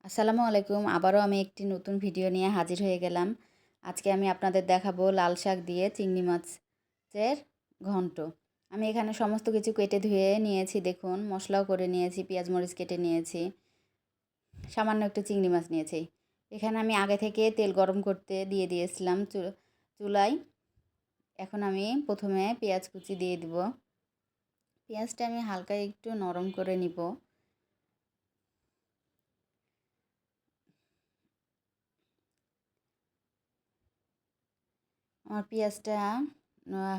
আসসালামু আলাইকুম। আবারও আমি একটি নতুন ভিডিও নিয়ে হাজির হয়ে গেলাম। আজকে আমি আপনাদের দেখাবো লাল শাক দিয়ে চিংড়ি মাছের ঘন্ট। আমি এখানে সমস্ত কিছু কেটে ধুয়ে নিয়েছি, দেখুন মশলাও করে নিয়েছি, পেঁয়াজ মরিচ কেটে নিয়েছি, সামান্য একটু চিংড়ি মাছ নিয়েছি। এখানে আমি আগে থেকে তেল গরম করতে দিয়ে দিয়েছিলাম চুলায়। এখন আমি প্রথমে পেঁয়াজ কুচি দিয়ে দিব। পেঁয়াজটা আমি হালকা একটু নরম করে নিব। আমার পেঁয়াজটা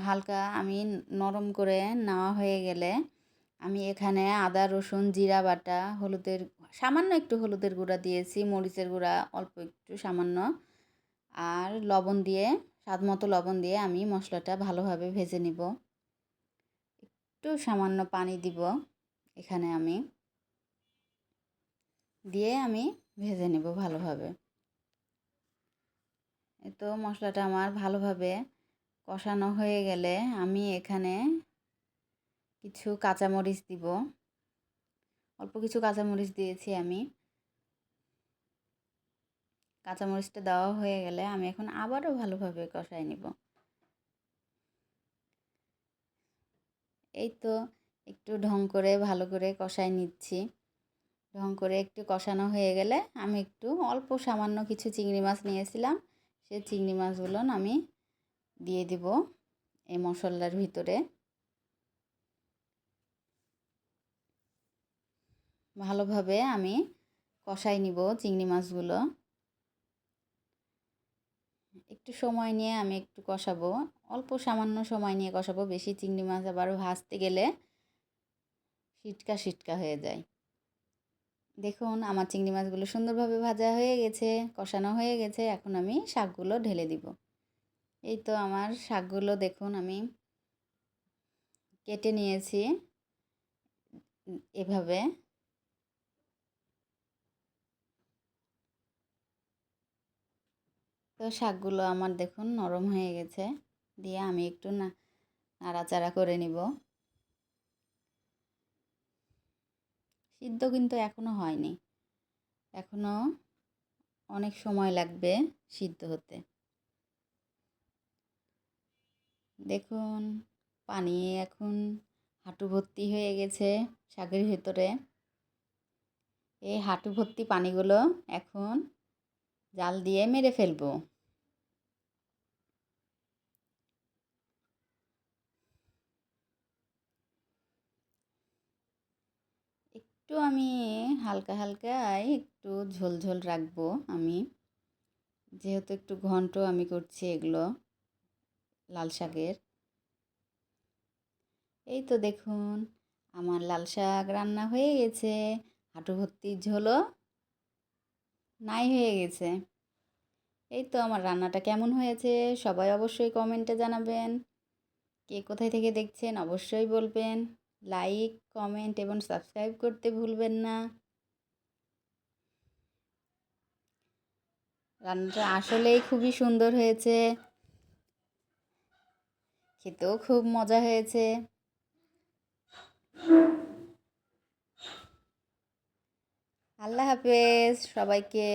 হালকা আমি নরম করে নেওয়া হয়ে গেলে আমি এখানে আদা রসুন জিরা বাটা সামান্য একটু হলুদের গুঁড়া দিয়েছি, মরিচের গুঁড়া অল্প একটু সামান্য, আর লবণ দিয়ে স্বাদ মতো লবণ দিয়ে আমি মশলাটা ভালোভাবে ভেজে নিব। একটু সামান্য পানি দিব এখানে আমি আমি ভেজে নেব ভালোভাবে। তো মশলাটা আমার ভালোভাবে কষানো হয়ে গেলে আমি এখানে কিছু কাঁচামরিচ দিব। অল্প কিছু কাঁচামরিচ দিয়েছি আমি। কাঁচামরিচটা দেওয়া হয়ে গেলে আমি এখন আবারও ভালোভাবে কষাই নিব। এই তো একটু ঢং করে ভালো করে কষাই নিচ্ছি। ঢং করে একটু কষানো হয়ে গেলে আমি একটু অল্প সামান্য কিছু চিংড়ি মাছ নিয়েছিলাম, সেই চিংড়ি মাছগুলো আমি দিয়ে দিব এই মশলার ভিতরে। ভালোভাবে আমি কষাই নিব চিংড়ি মাছগুলো। একটু সময় নিয়ে আমি একটু কষাবো, অল্প সামান্য সময় নিয়ে কষাবো। বেশি চিংড়ি মাছ আবার ভাজতে গেলে সিটকা সিটকা হয়ে যায়। দেখুন আমার চিংড়ি মাছগুলো সুন্দরভাবে ভাজা হয়ে গেছে, কষানো হয়ে গেছে। এখন আমি শাকগুলো ঢেলে দিব। এই তো আমার শাকগুলো দেখুন আমি কেটে নিয়েছি এভাবে। তো শাকগুলো আমার দেখুন নরম হয়ে গেছে, দিয়ে আমি একটু নাড়াচাড়া করে নিব। সিদ্ধ কিন্তু এখনো হয়নি, এখনো অনেক সময় লাগবে সিদ্ধ হতে। দেখুন পানি এখন হাঁটু ভর্তি হয়ে গেছে শাকের ভেতরে। এই হাঁটু ভর্তি পানিগুলো এখন জাল দিয়ে মেরে ফেলবো। একটু আমি হালকা হালকায় একটু ঝোল ঝোল রাখবো আমি, যেহেতু একটু ঘন্ট আমি করছি এগুলো লাল শাকের। এই তো দেখুন আমার লাল শাক রান্না হয়ে গেছে, হাঁটু ভর্তি ঝোলও নাই হয়ে গেছে। এই তো আমার রান্নাটা কেমন হয়েছে সবাই অবশ্যই কমেন্টে জানাবেন। কে কোথায় থেকে দেখছেন অবশ্যই বলবেন। লাইক কমেন্ট এবং সাবস্ক্রাইব করতে ভুলবেন না। রান্নাটা আসলেই খুবই সুন্দর হয়েছে, খেতেও খুব মজা হয়েছে। আল্লাহ হাফেজ সবাইকে।